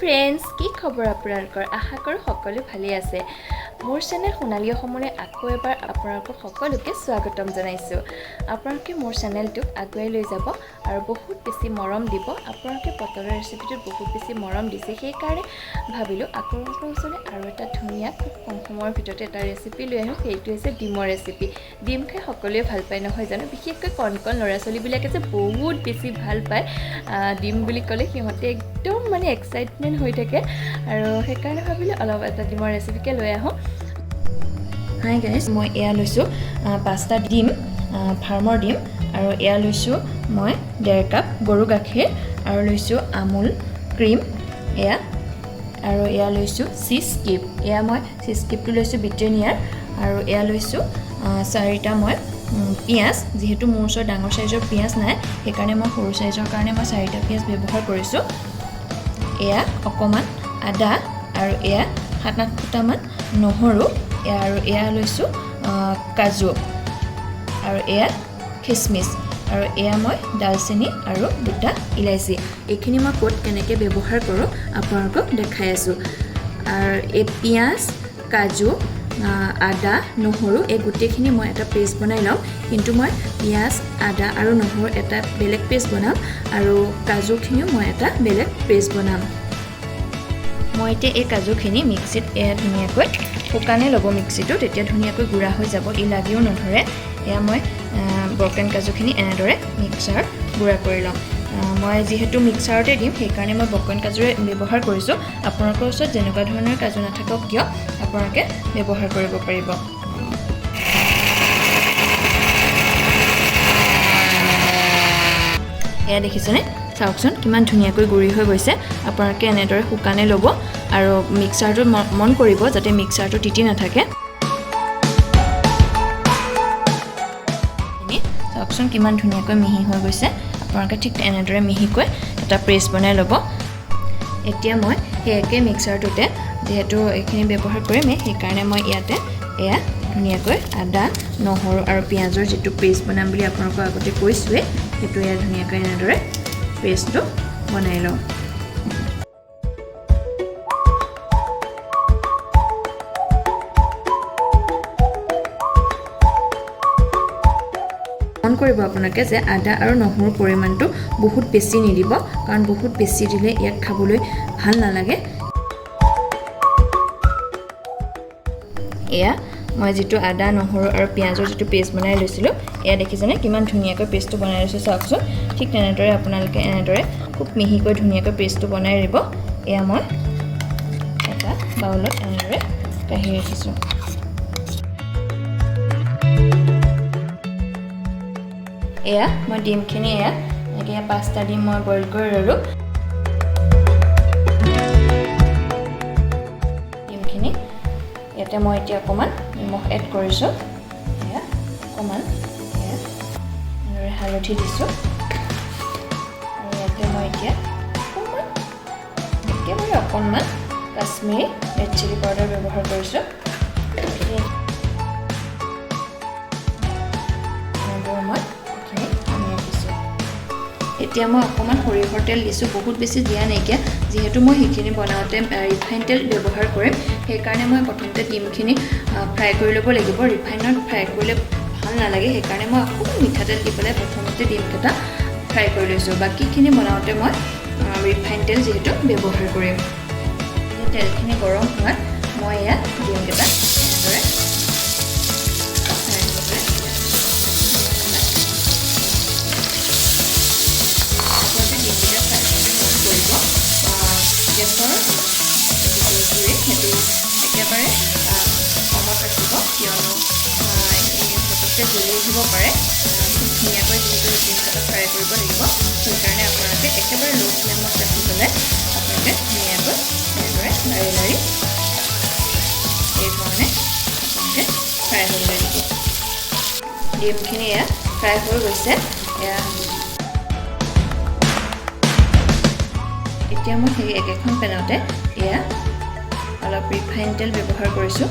Friends, কি খবৰ আপোনালোকৰ? আশা কৰোঁ সকলো ভালেই আছে। মোৰ চেনেল সোণালী অসমলৈ আকৌ এবাৰ আপোনালোকক সকলোকে স্বাগতম জনাইছোঁ। আপোনালোকে মোৰ চেনেলটোক আগুৱাই লৈ যাব আৰু বহুত বেছি মৰম দিব। আপোনালোকে পটলৰ ৰেচিপিটোত বহুত বেছি মৰম দিছে, সেইকাৰণে ভাবিলোঁ আপোনালোকৰ ওচৰলৈ আৰু এটা ধুনীয়া খুব কম সময়ৰ ভিতৰতে এটা ৰেচিপি লৈ আহোঁ। সেইটো হৈছে ডিমৰ ৰেচিপি। ডিম খাই সকলোৱে ভাল পায় নহয় জানো? বিশেষকৈ কণ কণ ল'ৰা ছোৱালীবিলাকে যে বহুত বেছি ভাল পায় ডিম বুলি ক'লে। সিহঁতে একদম মানে এক্সাইটমেণ্ট হৈ থাকে আৰু সেইকাৰণে ভাবিলোঁ অলপ এটা ডিমৰ ৰেচিপিকে লৈ আহোঁ। হাই গাইজ, মই এয়া লৈছোঁ 5টা ডিম, ফাৰ্মৰ ডিম, আৰু এয়া লৈছোঁ মই 1.5 কাপ গৰু গাখীৰ, আৰু লৈছোঁ আমুল ক্ৰীম এয়া, আৰু এয়া লৈছোঁ চীজ কিউব। এয়া মই চীজ কিউবটো লৈছোঁ ব্ৰিটেনিয়াৰ, আৰু এয়া লৈছোঁ 4টা মই পিঁয়াজ। যিহেতু মোৰ ওচৰত ডাঙৰ চাইজৰ পিঁয়াজ নাই, সেইকাৰণে মই সৰু চাইজৰ কাৰণে মই 4টা পিঁয়াজ ব্যৱহাৰ কৰিছোঁ। এয়া অকণমান আদা, আৰু এয়া 7-8 ফুটামান নহৰু, আৰু এয়া লৈছোঁ কাজু, আৰু এয়া খিচমিচ, আৰু এয়া মই ডালচেনি আৰু 2টা ইলাচি। এইখিনি মই ক'ত কেনেকৈ ব্যৱহাৰ কৰোঁ আপোনালোকক দেখাই আছোঁ। আৰু এই পিঁয়াজ, কাজু, আদা, নহৰু এই গোটেইখিনি মই এটা পেষ্ট বনাই ল'ম। কিন্তু মই পিঁয়াজ, আদা আৰু নহৰু এটা বেলেগ পেষ্ট বনাম, আৰু কাজুখিনিও মই এটা বেলেগ পেষ্ট বনাম। মই এতিয়া এই কাজুখিনি মিক্সিত ধুনীয়াকৈ শুকানে ল'ব মিক্সিটো, তেতিয়া ধুনীয়াকৈ গুড়া হৈ যাব, ই লাগিও নধৰে। এয়া মই ব্ৰকেন কাজুখিনি এনেদৰে মিক্সাৰত গুড়া কৰি ল'ম। মই যিহেতু মিক্সাৰতে দিম, সেইকাৰণে মই ব্ৰকেন কাজুৰে ব্যৱহাৰ কৰিছোঁ। আপোনালোকৰ ওচৰত যেনেকুৱা ধৰণৰ কাজু নাথাকক কিয় আপোনালোকে ব্যৱহাৰ কৰিব পাৰিব। এয়া দেখিছেনে? চাওকচোন কিমান ধুনীয়াকৈ গুড়ি হৈ গৈছে। আপোনালোকে এনেদৰে শুকানে ল'ব, আৰু মিক্সাৰটো মন কৰিব যাতে মিক্সাৰটো তিতি নাথাকে। চাওকচোন কিমান ধুনীয়াকৈ মিহি হৈ গৈছে। আপোনালোকে ঠিক এনেদৰে মিহিকৈ এটা পেষ্ট বনাই ল'ব। এতিয়া মই সেই একে মিক্সাৰটোতে যিহেতু এইখিনি ব্যৱহাৰ কৰিমেই, সেইকাৰণে মই ইয়াতে এয়া ধুনীয়াকৈ আদা, নহৰু আৰু পিঁয়াজৰ যিটো পেষ্ট বনাম বুলি আপোনালোকক আগতে কৈছোঁৱেই, সেইটো এয়া ধুনীয়াকৈ এনেদৰে পেষ্টটো বনাই লওঁ। মন কৰিব আপোনালোকে যে আদা আৰু নহৰুৰ পৰিমাণটো বহুত বেছি নিদিব, কাৰণ বহুত বেছি দিলে ইয়াক খাবলৈ ভাল নালাগে। এয়া মই যিটো আদা, নহৰু আৰু পিঁয়াজৰ যিটো পেষ্ট বনাই লৈছিলোঁ, এয়া দেখিছেনে কিমান ধুনীয়াকৈ পেষ্টটো বনাই লৈছোঁ। চাওকচোন ঠিক তেনেদৰে আপোনালোকে এনেদৰে খুব মিহিকৈ ধুনীয়াকৈ পেষ্টটো বনাই দিব। এয়া মই এটা বাউলত এনেদৰে কাঢ়ি ৰাখিছোঁ। এয়া মই ডিমখিনি এনেকৈ 5টা ডিম মই বইল কৰি ল'লোঁ। ডিমখিনি ইয়াতে মই এতিয়া অকণমান নিমখ এড কৰিছোঁ। এয়া অকণমান এনেদৰে হালধি দিছোঁ, আৰু ইয়াতে মই এতিয়া একেবাৰে অকণমান কাশ্মীৰী ৰেড চিলি পাউডাৰ ব্যৱহাৰ কৰিছোঁ। এতিয়া মই অকণমান সৰিয়হৰ তেল দিছোঁ, বহুত বেছি দিয়া নাইকিয়া। যিহেতু মই সেইখিনি বনাওঁতে ৰিফাইন তেল ব্যৱহাৰ কৰিম, সেইকাৰণে মই প্ৰথমতে ডিমখিনি ফ্ৰাই কৰি ল'ব লাগিব। ৰিফাইনত ফ্ৰাই কৰিলে ভাল নালাগে, সেইকাৰণে মই অকণমান মিঠাতেল দি পেলাই প্ৰথমতে ডিমকেইটা ফ্ৰাই কৰি লৈছোঁ। বাকীখিনি বনাওঁতে মই ৰিফাইন তেল যিহেতু ব্যৱহাৰ কৰিম। তেলখিনি গৰম হোৱাত মই ইয়াত ডিমকেইটা এনেদৰে গেছৰ জুই সেইটো একেবাৰে কমত ৰাখিব, কিয়নো পটককৈ জ্বলি উঠিব পাৰে। খুব ধুনীয়াকৈ যিহেতু ডিমকেইটা ফ্ৰাই কৰিব লাগিব, সেইকাৰণে আপোনালোকে একেবাৰে ল' ফ্লেমত ৰাখি পেলাই আপোনালোকে ধুনীয়াকৈ এনেদৰে লাৰি লাৰি এইধৰণে আপোনালোকে ফ্ৰাই হ'বলৈ দিব। ডিমখিনি এয়া ফ্ৰাই হৈ গৈছে। এতিয়া মই সেই একেখন পেনতে এয়া অলপ ৰিফাইন তেল ব্যৱহাৰ কৰিছোঁ।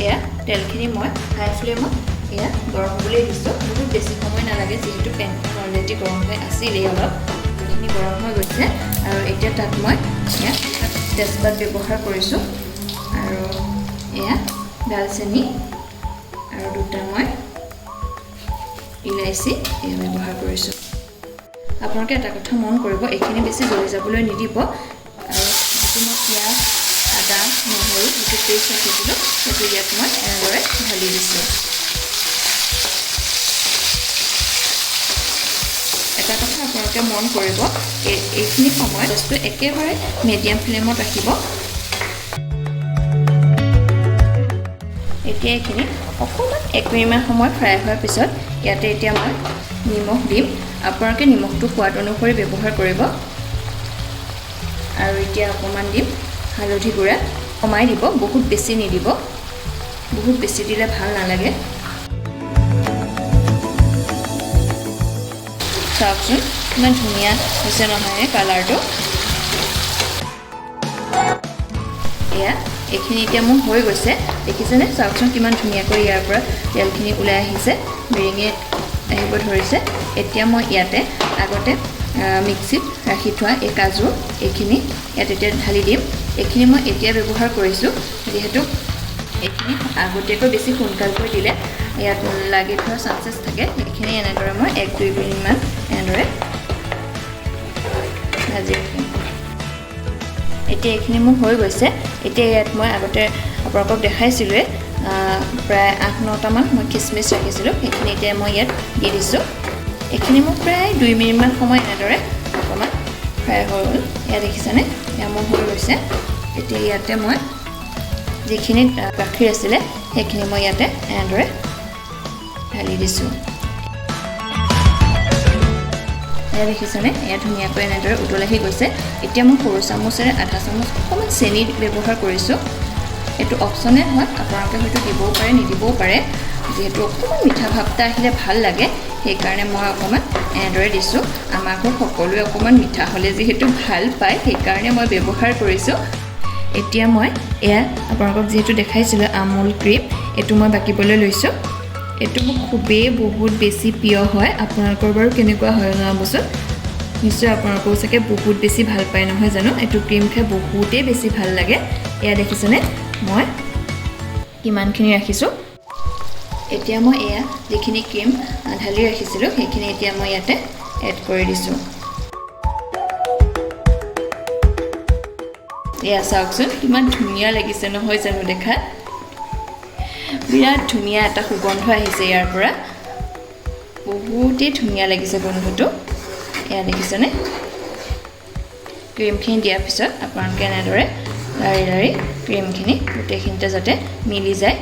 এয়া তেলখিনি মই হাই ফ্লেমত এয়া গৰম হ'বলৈ দিছোঁ। বহুত বেছি সময় নালাগে, যিহেতু পেনখন অলৰেডি গৰম হৈ আছিলেই অলপ। এইখিনি গৰম হৈ গৈছে আৰু এতিয়া তাত মই ইয়াত তেজপাত ব্যৱহাৰ কৰিছোঁ আৰু এয়া দালচেনি আৰু দুটা মই ইলাইচি এয়া ব্যৱহাৰ কৰিছোঁ। আপোনালোকে এটা কথা মন কৰিব, এইখিনি বেছি জ্বলি যাবলৈ নিদিব আৰু যিটো মই পিঁয়াজ আদা নহৰু যিটো পেষ্ট ৰাখিছিলোঁ সেইটো ইয়াত মই এনেদৰে ঢালি দিছোঁ। এটা কথা আপোনালোকে মন কৰিব, এইখিনি সময়ত গেছটো একেবাৰে মিডিয়াম ফ্লেমত ৰাখিব। এতিয়া এইখিনি অকণমান 1 মিনিটমান সময় ফ্ৰাই হোৱাৰ পিছত ইয়াতে এতিয়া মই নিমখ দিম। আপোনালোকে নিমখটো সোৱাদ অনুসৰি ব্যৱহাৰ কৰিব আৰু এতিয়া অকণমান দিম হালধি গুড়া। কমাই দিব, বহুত বেছি নিদিব, বহুত বেছি দিলে ভাল নালাগে। চাওকচোন ইমান ধুনীয়া হৈছে নহয়নে কালাৰটো। এয়া এইখিনি এতিয়া মোৰ হৈ গৈছে, দেখিছেনে? চাওকচোন কিমান ধুনীয়াকৈ ইয়াৰ পৰা তেলখিনি ওলাই আহিছে, বিৰিঙি আহিব ধৰিছে। এতিয়া মই ইয়াতে আগতে মিক্সিত ৰাখি থোৱা এই কাজু এইখিনি ইয়াত এতিয়া ঢালি দিম। এইখিনি মই এতিয়া ব্যৱহাৰ কৰিছোঁ, যিহেতু এইখিনি আগতীয়াকৈ বেছি সোনকালকৈ দিলে ইয়াত লাগি থোৱাৰ চান্সেছ থাকে। এইখিনি এনেদৰে মই 1-2 মিনিটমান এনেদৰে ভাজি ৰাখিম। এতিয়া এইখিনি মোৰ হৈ গৈছে। এতিয়া ইয়াত মই আগতে আপোনালোকক দেখাইছিলোঁৱে প্ৰায় 8-9টামান মই খিচমিচ ৰাখিছিলোঁ, সেইখিনি এতিয়া মই ইয়াত দি দিছোঁ। এইখিনি মোৰ প্ৰায় 2 মিনিটমান সময় এনেদৰে অকণমান ফ্ৰাই হৈ গ'ল। এয়া দেখিছেনে? এয়া মোৰ হৈ গৈছে। এতিয়া ইয়াতে মই যিখিনি গাখীৰ আছিলে সেইখিনি মই ইয়াতে এনেদৰে ঢালি দিছোঁ। এয়া দেখিছেনে? এয়া ধুনীয়াকৈ এনেদৰে উতল আহি গৈছে। এতিয়া মই সৰু চামুচেৰে আধা চামুচ অকণমান চেনি ব্যৱহাৰ কৰিছোঁ। এইটো অপশ্যনেল হয়, আপোনালোকে হয়তো দিবও পাৰে নিদিবও পাৰে। যিহেতু অকণমান মিঠা ভাৱ এটা আহিলে ভাল লাগে, সেইকাৰণে মই অকণমান এনেদৰে দিছোঁ। আমাৰ ঘৰত সকলোৱে অকণমান মিঠা হ'লে যিহেতু ভাল পায়, সেইকাৰণে মই ব্যৱহাৰ কৰিছোঁ। এতিয়া মই এয়া আপোনালোকক যিহেতু দেখাইছিলোঁ আমুল ক্ৰীম, এইটো মই বাকিবলৈ লৈছোঁ। এইটো মোৰ খুবেই বহুত বেছি প্ৰিয় হয়। আপোনালোকৰ বাৰু কেনেকুৱা হয় জনাবচোন। নিশ্চয় আপোনালোকেও চাগে বহুত বেছি ভাল পায় নহয় জানো? এইটো ক্ৰীম খাই বহুতেই বেছি ভাল লাগে। এয়া দেখিছেনে মই কিমানখিনি ৰাখিছোঁ। এতিয়া মই এয়া যিখিনি ক্ৰীম ঢালি ৰাখিছিলোঁ সেইখিনি এতিয়া মই ইয়াতে এড কৰি দিছোঁ। এয়া চাওকচোন কিমান ধুনীয়া লাগিছে নহয় জানো দেখাত। বিৰাট ধুনীয়া এটা সুগন্ধ আহিছে ইয়াৰ পৰা, বহুতেই ধুনীয়া লাগিছে গোন্ধটো। এয়া দেখিছেনে? ক্ৰীমখিনি দিয়াৰ পিছত আপোনালোকে এনেদৰে লাৰি লাৰি ক্ৰীমখিনি গোটেইখিনিতে যাতে মিলি যায়,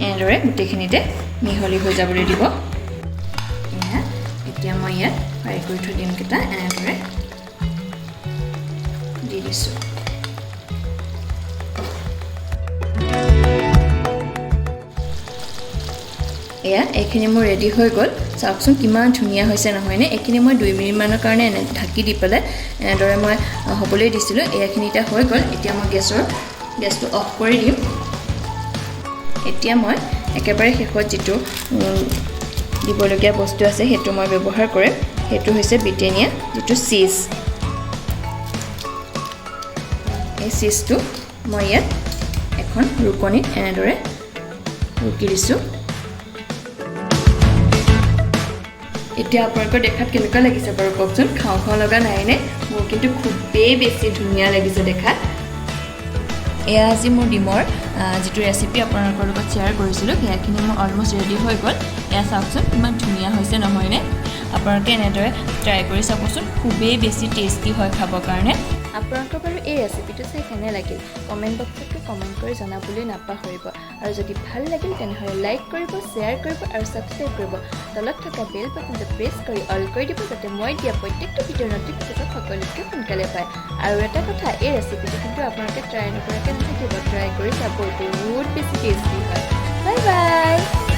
এনেদৰে গোটেইখিনিতে মিহলি হৈ যাবলৈ দিব। এয়া এতিয়া মই ইয়াত ফ্ৰাই কৰি থৈ ডিমকেইটা এনেদৰে দি দিছোঁ। এয়া এইখিনি মোৰ ৰেডি হৈ গ'ল। চাওকচোন কিমান ধুনীয়া হৈছে নহয়নে? এইখিনি মই 2 মিনিটমানৰ কাৰণে ঢাকি দি পেলাই এনেদৰে মই হ'বলৈ দিছিলোঁ। এইখিনি এতিয়া হৈ গ'ল। এতিয়া মই গেছটো অফ কৰি দিম। এতিয়া মই একেবাৰে শেষত যিটো দিবলগীয়া বস্তু আছে সেইটো মই ব্যৱহাৰ কৰিম। সেইটো হৈছে ব্ৰিটেনিয়া যিটো চীজ। এই চীজটো মই ইয়াত এখন ৰুকনিত এনেদৰে ৰুকি দিছোঁ। এতিয়া আপোনালোকৰ দেখাত কেনেকুৱা লাগিছে বাৰু কওকচোন? খাওঁ খাওঁ লগা নাইনে? মোৰ কিন্তু খুবেই বেছি ধুনীয়া লাগিছে দেখাত। এয়া আজি মোৰ ডিমৰ যিটো ৰেচিপি আপোনালোকৰ লগত শ্বেয়াৰ কৰিছিলোঁ, সেয়াখিনি মোৰ অলমষ্ট ৰেডি হৈ গ'ল। এয়া চাওকচোন কিমান ধুনীয়া হৈছে নহয়নে? আপোনালোকে এনেদৰে ট্ৰাই কৰি চাবচোন, খুবেই বেছি টেষ্টি হয় খাবৰ কাৰণে। আপোনালোকৰ বাৰু এই ৰেচিপিটো চাই কেনে লাগিল? কমেণ্ট বক্সত কমেণ্ট কৰি জনাবলৈ নাপাহৰিব। আৰু যদি ভাল লাগিল তেনেহ'লে লাইক কৰিব, শ্বেয়াৰ কৰিব আৰু ছাবস্ক্ৰাইব কৰিব। তলত থকা বেল বাটনটো প্ৰেছ কৰি অল কৰি দিব, যাতে মই দিয়া প্ৰত্যেকটো ভিডিঅ'ৰ নটিফিকেশ্যন সকলোতকৈ সোনকালে পায়। আৰু এটা কথা, এই ৰেচিপিটো কিন্তু আপোনালোকে ট্ৰাই নকৰাকৈ নাথাকিব, ট্ৰাই কৰি চাব, বহুত বেছি টেষ্টি হয়। Bye bye.